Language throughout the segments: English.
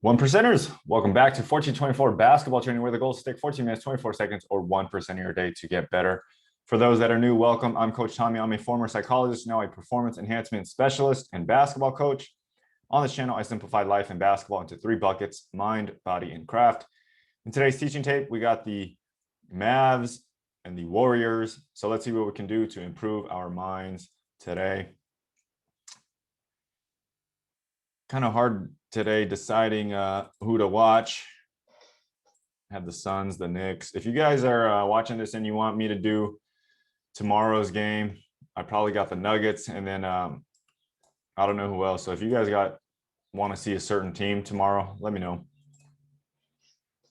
One percenters, welcome back to 1424 basketball training, where the goal is to stick 14 minutes, 24 seconds, or 1% of your day to get better. For those that are new, welcome. I'm Coach Tommy. I'm a former psychologist, now a performance enhancement specialist and basketball coach. On this channel, I simplify life and basketball into 3 buckets: mind, body, and craft. In today's teaching tape, we got the Mavs and the Warriors. So let's see what we can do to improve our minds today. Kind of hard today deciding who to watch. I have the Suns, the Knicks. If you guys are watching this and you want me to do tomorrow's game, I probably got the Nuggets, and then I don't know who else. So if you guys want to see a certain team tomorrow, let me know.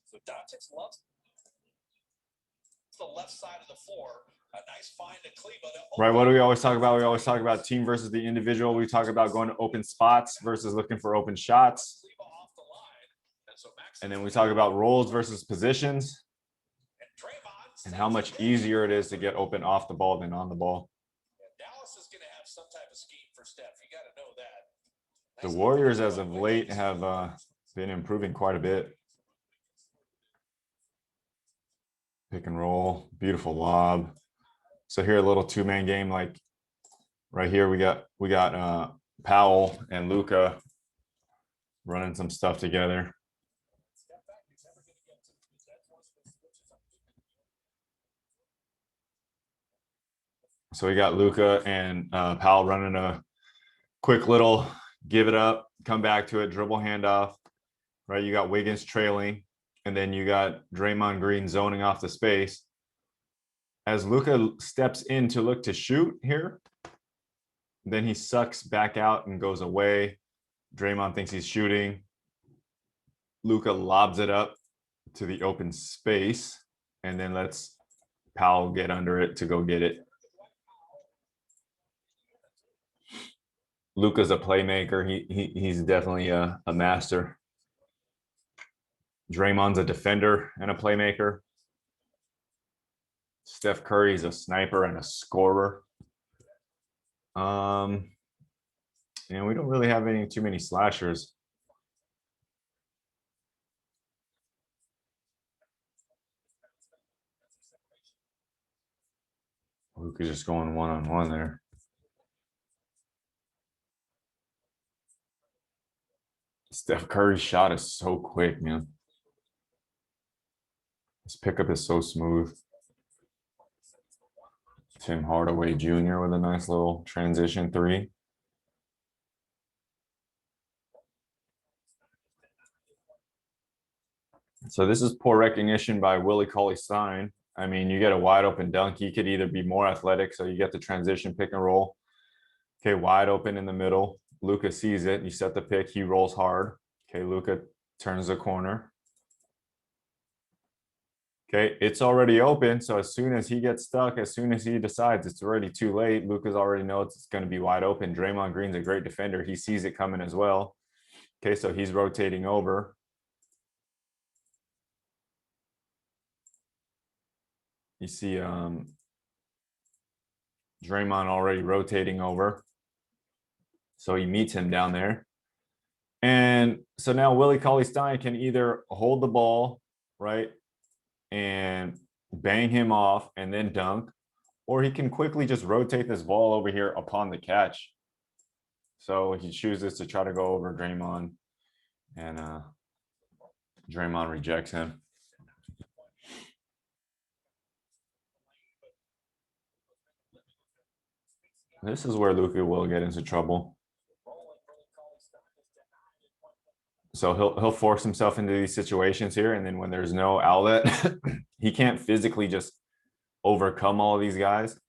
So Doncic loves the left side of the floor. A nice find to Cleveland. Right, what do we always talk about? We always talk about team versus the individual. We talk about going to open spots versus looking for open shots. And then we talk about roles versus positions and how much easier it is to get open off the ball than on the ball. Dallas is going to have some type of scheme for Steph. You got to know that. The Warriors, as of late, have been improving quite a bit. Pick and roll, beautiful lob. So here, a little 2-man game. Like right here, we got Powell and Luka running some stuff together. So we got Luka and Powell running a quick little give it up, come back to it, dribble handoff. Right, you got Wiggins trailing, and then you got Draymond Green zoning off the space. As Luka steps in to look to shoot here, then he sucks back out and goes away. Draymond thinks he's shooting. Luka lobs it up to the open space and then lets Powell get under it to go get it. Luka's a playmaker. He's definitely a master. Draymond's a defender and a playmaker. Steph Curry's a sniper and a scorer. And we don't really have too many slashers. Luka's just going one-on-one there. Steph Curry's shot is so quick, man. His pickup is so smooth. Tim Hardaway Jr. with a nice little transition 3. So this is poor recognition by Willie Cauley-Stein. I mean, you get a wide open dunk. He could either be more athletic, so you get the transition pick and roll. Okay, wide open in the middle. Luka sees it. You set the pick. He rolls hard. Okay, Luka turns the corner. Okay, it's already open. So as soon as he gets stuck, as soon as he decides it's already too late, Luka's already knows it's going to be wide open. Draymond Green's a great defender. He sees it coming as well. Okay, so he's rotating over. You see Draymond already rotating over. So he meets him down there. And so now Willie Cauley-Stein can either hold the ball, right, and bang him off and then dunk, or he can quickly just rotate this ball over here upon the catch. So he chooses to try to go over Draymond, and Draymond rejects him. This is where Luka will get into trouble. So he'll force himself into these situations here, and then when there's no outlet, he can't physically just overcome all of these guys.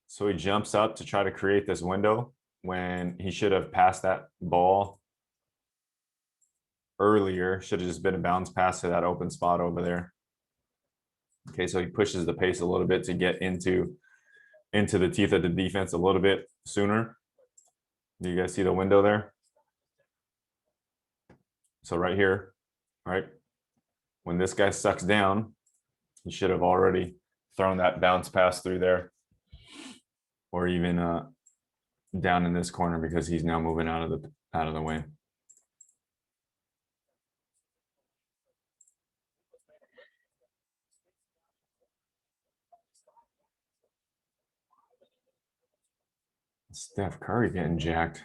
So he jumps up to try to create this window when he should have passed that ball earlier. Should have just been a bounce pass to that open spot over there. Okay, so he pushes the pace a little bit to get into the teeth of the defense a little bit sooner. Do you guys see the window there? So right here, right, when this guy sucks down, he should have already thrown that bounce pass through there, or even down in this corner, because he's now moving out of the way. Steph Curry getting jacked.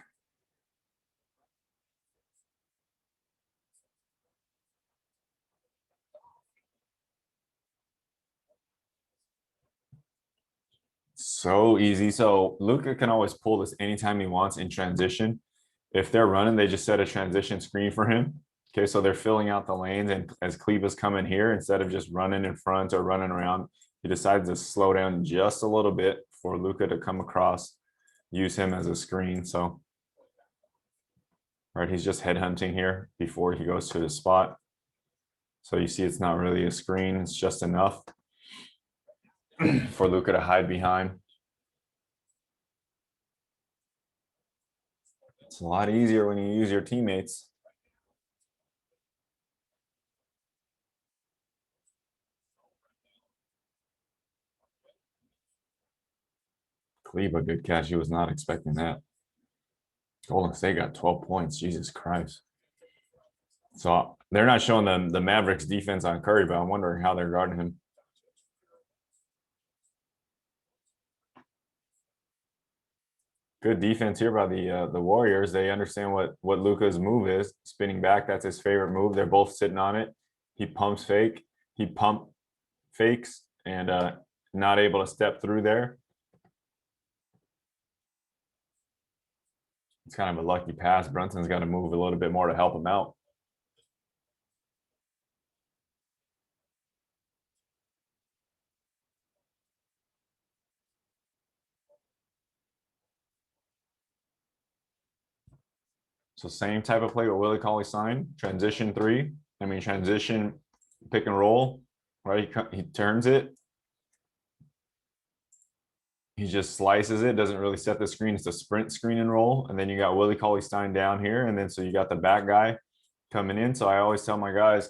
So easy. So Luka can always pull this anytime he wants in transition. If they're running, they just set a transition screen for him. Okay, so they're filling out the lanes, and as Kleba's coming here, instead of just running in front or running around, he decides to slow down just a little bit for Luka to come across, use him as a screen. So, right, he's just headhunting here before he goes to the spot. So you see, it's not really a screen; it's just enough for Luka to hide behind. It's a lot easier when you use your teammates. Kleba, good catch. He was not expecting that. Golden State got 12 points. Jesus Christ. So they're not showing the Mavericks defense on Curry, but I'm wondering how they're guarding him. Good defense here by the Warriors. They understand what Luka's move is. Spinning back, that's his favorite move. They're both sitting on it. He pumps fake. He pump fakes and not able to step through there. It's kind of a lucky pass. Brunson's got to move a little bit more to help him out. So same type of play with Willie Cauley-Stein. Transition three. I mean, transition pick and roll, right? He turns it. He just slices it, doesn't really set the screen. It's a sprint screen and roll. And then you got Willie Cauley-Stein down here. And then so you got the back guy coming in. So I always tell my guys,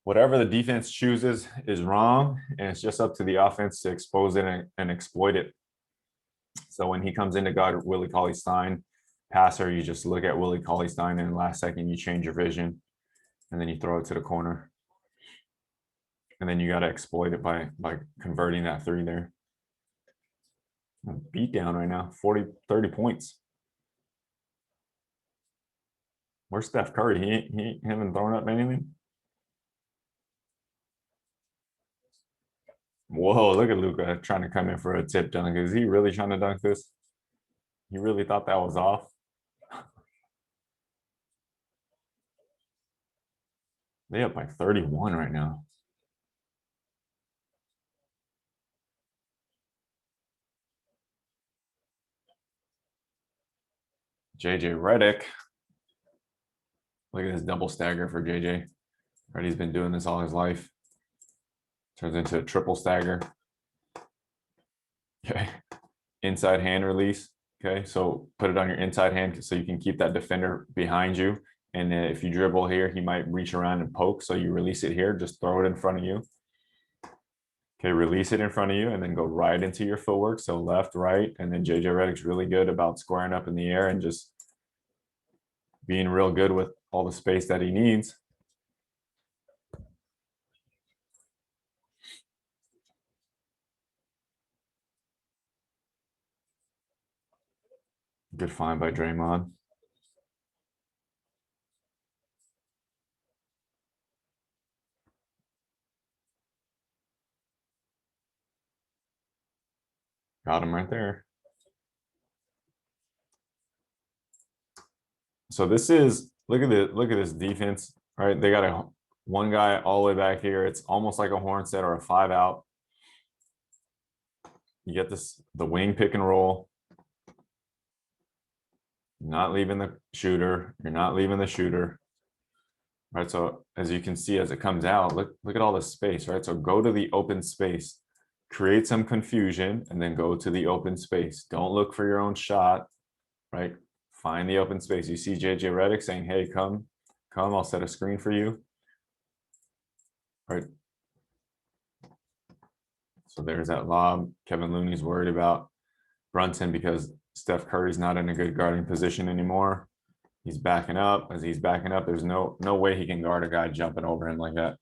whatever the defense chooses is wrong. And it's just up to the offense to expose it and exploit it. So when he comes in to guard Willie Cauley-Stein, passer, you just look at Willie Cauley-Stein, and last second you change your vision, and then you throw it to the corner. And then you got to exploit it by converting that three there. Beat down right now, 30 points. Where's Steph Curry? He haven't thrown up anything. Whoa, look at Luka trying to come in for a tip dunk. Is he really trying to dunk this? He really thought that was off. They up by 31 right now. JJ Redick. Look at this double stagger for JJ. Right, he's been doing this all his life. Turns into a triple stagger. Okay. Inside hand release. Okay, so put it on your inside hand so you can keep that defender behind you. And if you dribble here, he might reach around and poke. So you release it here, just throw it in front of you. Okay, release it in front of you and then go right into your footwork. So left, right. And then JJ Redick's really good about squaring up in the air and just being real good with all the space that he needs. Good find by Draymond. Got him right there. So this is look at this defense, right? They got one guy all the way back here. It's almost like a horn set or a 5 out. You get the wing pick and roll. You're not leaving the shooter. You're not leaving the shooter. Right. So as you can see, as it comes out, look at all this space, right? So go to the open space, create some confusion, and then go to the open space. Don't look for your own shot, right? Find the open space. You see JJ Redick saying, hey, come, I'll set a screen for you. Right. So there's that lob. Kevin Looney's worried about Brunson because Steph Curry's not in a good guarding position anymore. He's backing up. As he's backing up, there's no way he can guard a guy jumping over him like that.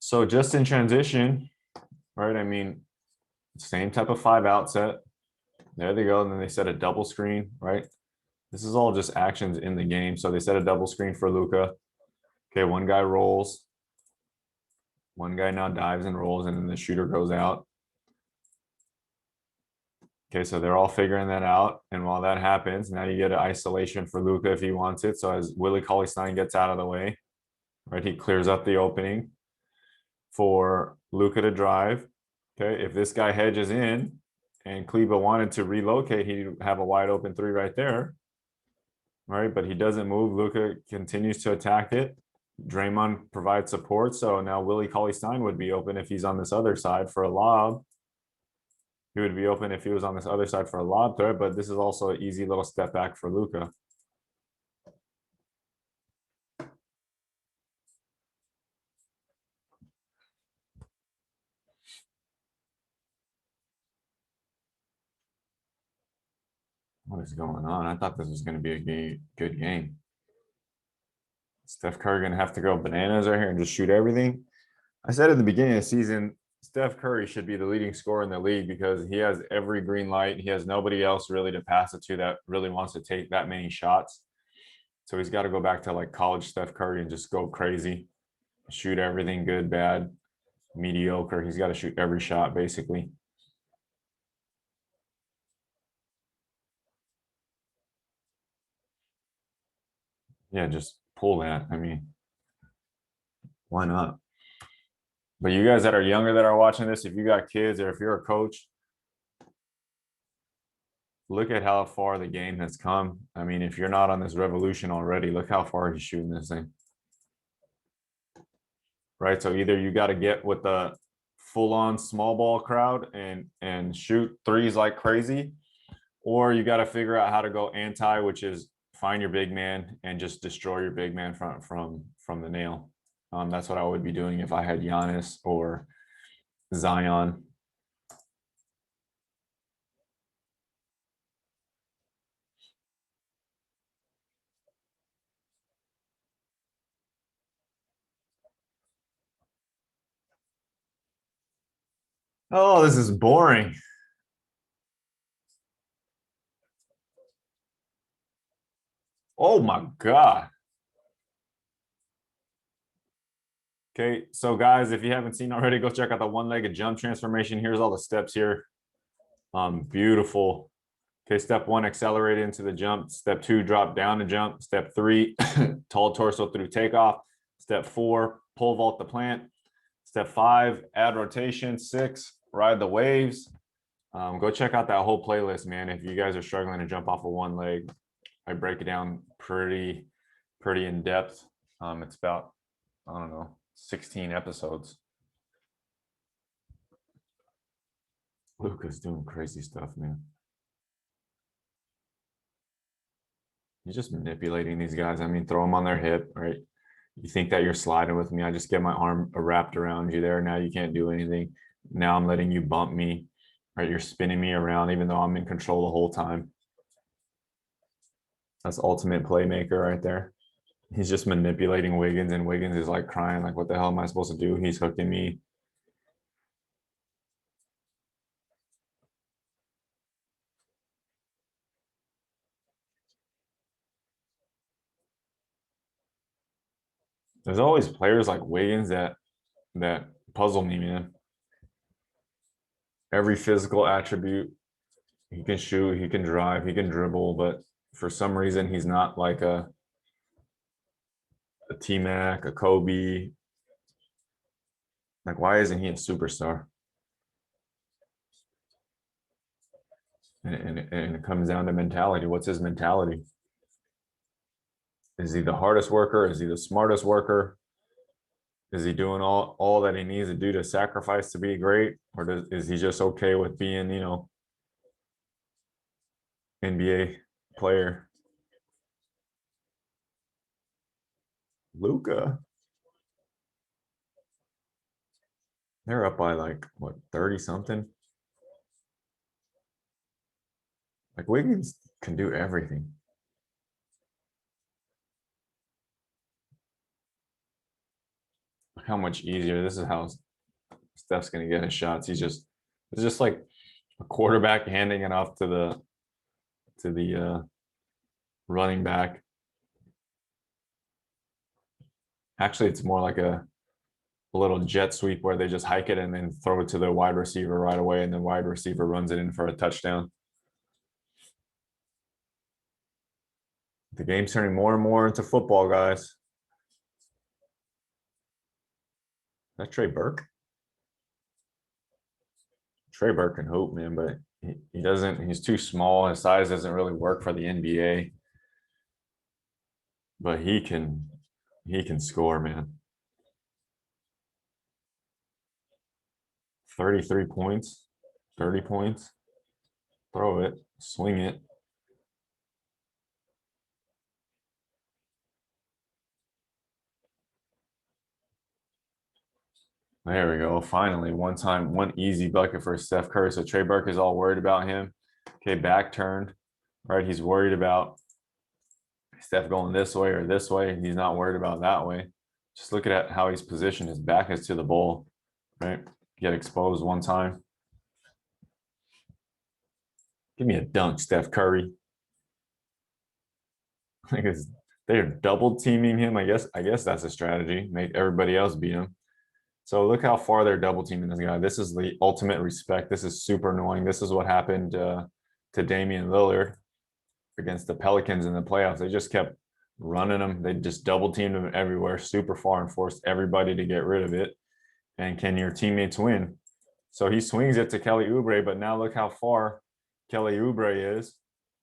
So just in transition, right? I mean, same type of 5-out set. There they go. And then they set a double screen, right? This is all just actions in the game. So they set a double screen for Luka. Okay, one guy rolls. One guy now dives and rolls, and then the shooter goes out. Okay, so they're all figuring that out. And while that happens, now you get an isolation for Luka if he wants it. So as Willie Cauley-Stein gets out of the way, right, he clears up the opening for Luka to drive. Okay, if this guy hedges in and Kleba wanted to relocate, he'd have a wide open three right there. Right, but he doesn't move. Luka continues to attack it. Draymond provides support. So now Willie Cauley-Stein would be open if he's on this other side for a lob. He would be open if he was on this other side for a lob threat, but this is also an easy little step back for Luka. What is going on? I thought this was going to be a good game. Steph Curry going to have to go bananas right here and just shoot everything. I said at the beginning of the season, Steph Curry should be the leading scorer in the league because he has every green light. He has nobody else really to pass it to that really wants to take that many shots. So he's got to go back to like college Steph Curry and just go crazy, shoot everything, good, bad, mediocre. He's got to shoot every shot basically. Yeah, just pull that. I mean, why not? But you guys that are younger that are watching this, if you got kids or if you're a coach, look at how far the game has come. I mean, if you're not on this revolution already, look how far he's shooting this thing. Right. So either you got to get with the full-on small ball crowd and shoot threes like crazy, or you got to figure out how to go anti, which is find your big man and just destroy your big man from the nail. That's what I would be doing if I had Giannis or Zion. Oh, this is boring. Oh my God. Okay, so guys, if you haven't seen already, go check out the one-legged jump transformation. Here's all the steps here. Beautiful. Okay, step 1, accelerate into the jump. Step 2, drop down to jump. Step 3, tall torso through takeoff. Step 4, pole vault the plant. Step 5, add rotation. 6, ride the waves. Go check out that whole playlist, man. If you guys are struggling to jump off of one leg, I break it down pretty in depth. It's about, I don't know, 16 episodes. Luka's doing crazy stuff, man. He's just manipulating these guys. I mean, throw them on their hip, right? You think that you're sliding with me. I just get my arm wrapped around you there. Now you can't do anything. Now I'm letting you bump me, right? You're spinning me around even though I'm in control the whole time. That's ultimate playmaker right there. He's just manipulating Wiggins, and Wiggins is like crying, like, what the hell am I supposed to do? He's hooking me. There's always players like Wiggins that puzzle me, man. Every physical attribute, he can shoot, he can drive, he can dribble, but for some reason he's not like a T-Mac, a Kobe. Like, why isn't he a superstar? And it comes down to mentality. What's his mentality? Is he the hardest worker? Is he the smartest worker? Is he doing all that he needs to do to sacrifice to be great? Or is he just okay with being, NBA player? Luka, they're up by like what, 30 something? Like Wiggins can do everything. Look how much easier. This is how Steph's gonna get his shots. It's just like a quarterback handing it off to the running back. Actually, it's more like a little jet sweep where they just hike it and then throw it to the wide receiver right away, and the wide receiver runs it in for a touchdown. The game's turning more and more into football, guys. That's Trey Burke. Trey Burke can hoop, man, but he doesn't. He's too small. His size doesn't really work for the NBA. But he can score, man. 33 points, 30 points. Throw it, swing it. There we go. Finally, one easy bucket for Steph Curry. So Trey Burke is all worried about him. Okay, back turned, right? He's worried about Steph going this way or this way. He's not worried about that way. Just look at how he's positioned. His back is to the ball, right? Get exposed one time. Give me a dunk, Steph Curry. Because they're double teaming him. I guess that's a strategy. Make everybody else beat him. So look how far they're double teaming this guy. This is the ultimate respect. This is super annoying. This is what happened to Damian Lillard against the Pelicans in the playoffs. They just kept running him. They just double teamed him everywhere, super far, and forced everybody to get rid of it. And can your teammates win? So he swings it to Kelly Oubre, but now look how far Kelly Oubre is,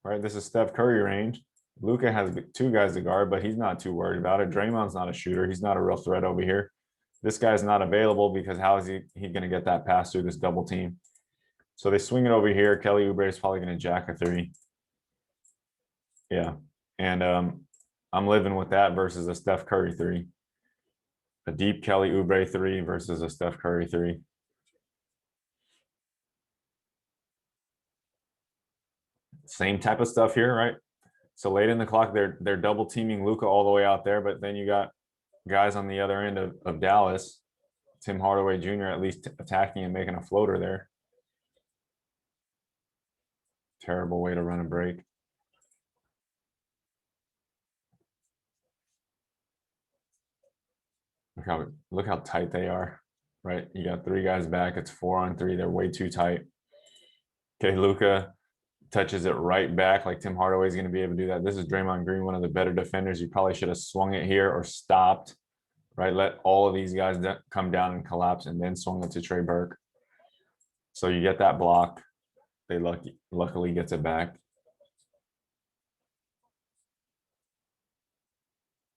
right? This is Steph Curry range. Luka has two guys to guard, but he's not too worried about it. Draymond's not a shooter. He's not a real threat over here. This guy's not available because how is he going to get that pass through this double team? So they swing it over here. Kelly Oubre is probably going to jack a three. Yeah. And I'm living with that versus a Steph Curry three. A deep Kelly Oubre three versus a Steph Curry three. Same type of stuff here, right? So late in the clock, they're double teaming Luka all the way out there, but then you got guys on the other end of Dallas, Tim Hardaway Jr. at least attacking and making a floater there. Terrible way to run a break. Look how tight they are, right? You got three guys back. It's 4-on-3. They're way too tight. Okay, Luka touches it right back like Tim Hardaway is going to be able to do that. This is Draymond Green, one of the better defenders. You probably should have swung it here or stopped, right? Let all of these guys come down and collapse and then swung it to Trey Burke. So you get that block. They luckily gets it back.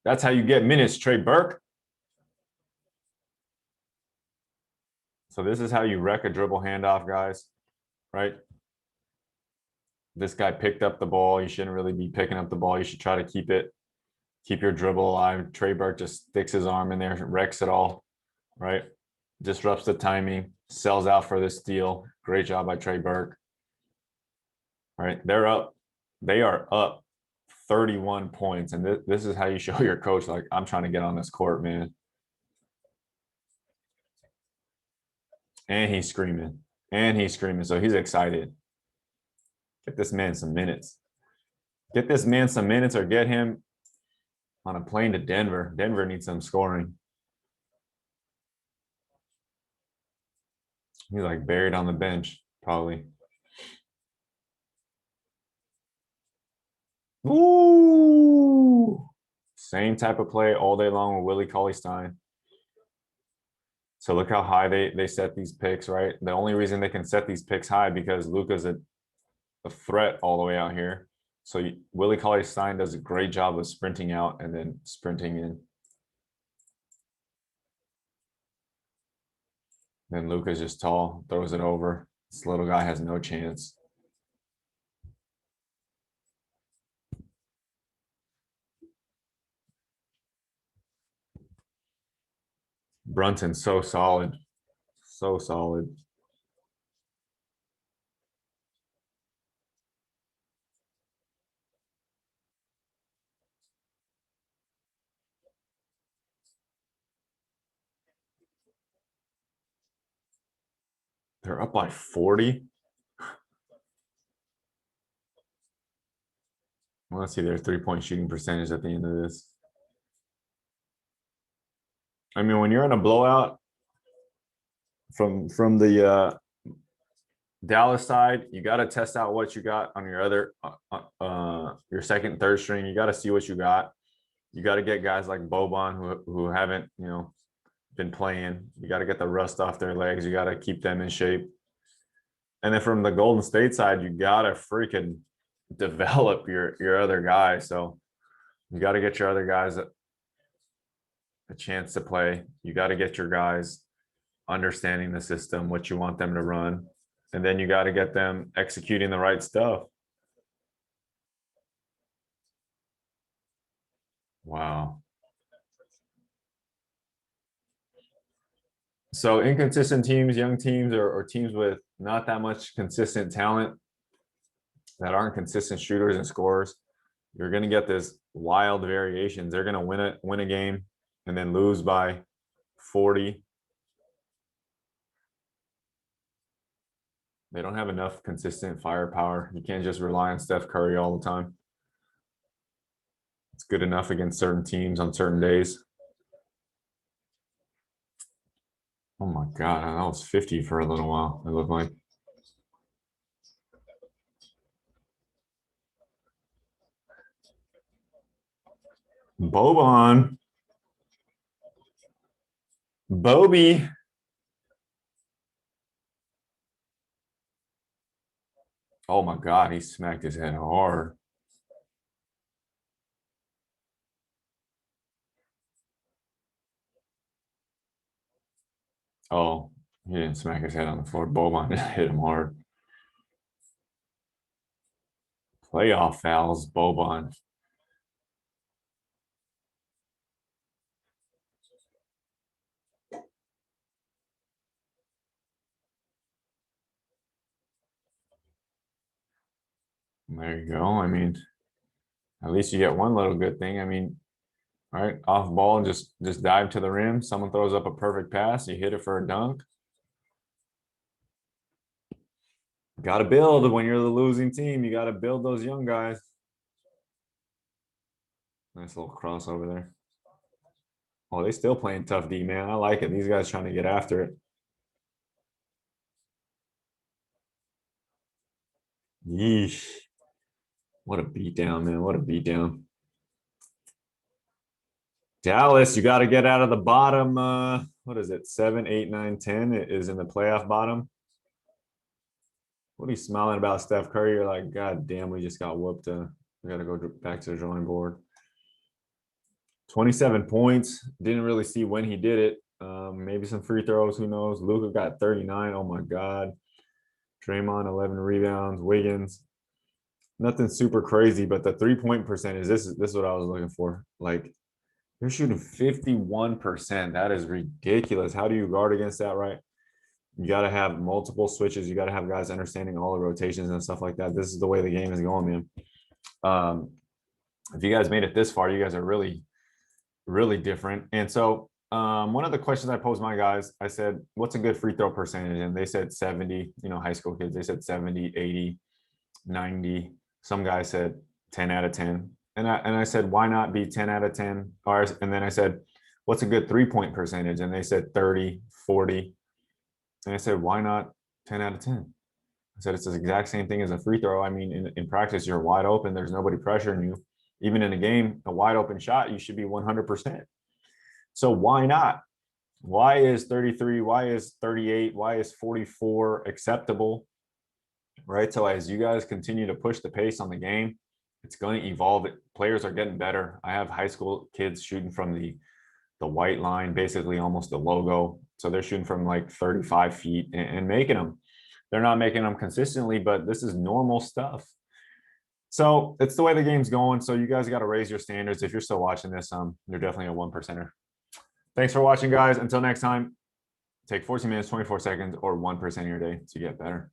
That's how you get minutes, Trey Burke. So this is how you wreck a dribble handoff, guys, right? This guy picked up the ball. You shouldn't really be picking up the ball. You should try to keep your dribble alive. Trey Burke just sticks his arm in there, wrecks it all, right? Disrupts the timing, sells out for this steal. Great job by Trey Burke. Right, they're up. They are up 31 points, and this is how you show your coach, like, I'm trying to get on this court, man. And he's screaming. And he's screaming. So he's excited. Get this man some minutes. Get this man some minutes or get him on a plane to Denver. Denver needs some scoring. He's like buried on the bench, probably. Ooh. Same type of play all day long with Willie Cauley-Stein. So look how high they set these picks, right? The only reason they can set these picks high because Luka's a threat all the way out here. So Willie Cauley-Stein does a great job of sprinting out and then sprinting in. Then Luka's just tall, throws it over. This little guy has no chance. Brunson's so solid. So solid. They're up by 40. Well, let's see their 3-point shooting percentage at the end of this. I mean, when you're in a blowout from the Dallas side, you got to test out what you got on your other your second, third string. You got to see what you got. You got to get guys like Boban who haven't, been playing. You got to get the rust off their legs. You got to keep them in shape. And then from the Golden State side, you got to freaking develop your other guys. So you got to get your other guys a chance to play. You got to get your guys understanding the system, what you want them to run. And then you got to get them executing the right stuff. Wow. So inconsistent teams, young teams, or teams with not that much consistent talent that aren't consistent shooters and scorers, you're going to get this wild variations. They're going to win a game and then lose by 40. They don't have enough consistent firepower. You can't just rely on Steph Curry all the time. It's good enough against certain teams on certain days. Oh my God, that was 50 for a little while, it looked like. Boban. Bobby. Oh my God, he smacked his head hard. Oh, he didn't smack his head on the floor. Boban just hit him hard. Playoff fouls, Boban. There you go. I mean, at least you get one little good thing. I mean, all right, off ball, just dive to the rim. Someone throws up a perfect pass. You hit it for a dunk. Got to build when you're the losing team. You got to build those young guys. Nice little crossover there. Oh, they still playing tough D, man. I like it. These guys trying to get after it. Yeesh. What a beatdown, man. What a beatdown. Dallas, you got to get out of the bottom. What is it? 7, 8, 9, 10 is in the playoff bottom. What are you smiling about, Steph Curry? You're like, God damn, we just got whooped. We got to go back to the drawing board. 27 points. Didn't really see when he did it. Maybe some free throws. Who knows? Luka got 39. Oh my God. Draymond 11 rebounds. Wiggins. Nothing super crazy, but the 3-point percentage. This is what I was looking for. Like, you're shooting 51%. That is ridiculous. How do you guard against that, right? You got to have multiple switches. You got to have guys understanding all the rotations and stuff like that. This is the way the game is going, man. If you guys made it this far, you guys are really, really different. And so one of the questions I posed my guys, I said, what's a good free throw percentage? And they said 70, high school kids, they said 70, 80, 90. Some guys said 10 out of 10. And I said, why not be 10 out of 10? And then I said, what's a good 3-point percentage? And they said 30, 40. And I said, why not 10 out of 10? I said, it's the exact same thing as a free throw. I mean, in practice, you're wide open. There's nobody pressuring you. Even in a game, a wide open shot, you should be 100%. So why not? Why is 33? Why is 38? Why is 44 acceptable? Right. So as you guys continue to push the pace on the game, it's going to evolve. Players are getting better. I have high school kids shooting from the white line, basically almost the logo. So they're shooting from like 35 feet and making them. They're not making them consistently, but this is normal stuff. So it's the way the game's going. So you guys got to raise your standards. If you're still watching this, you're definitely a 1%er. Thanks for watching, guys. Until next time, take 14 minutes, 24 seconds, or 1% of your day to get better.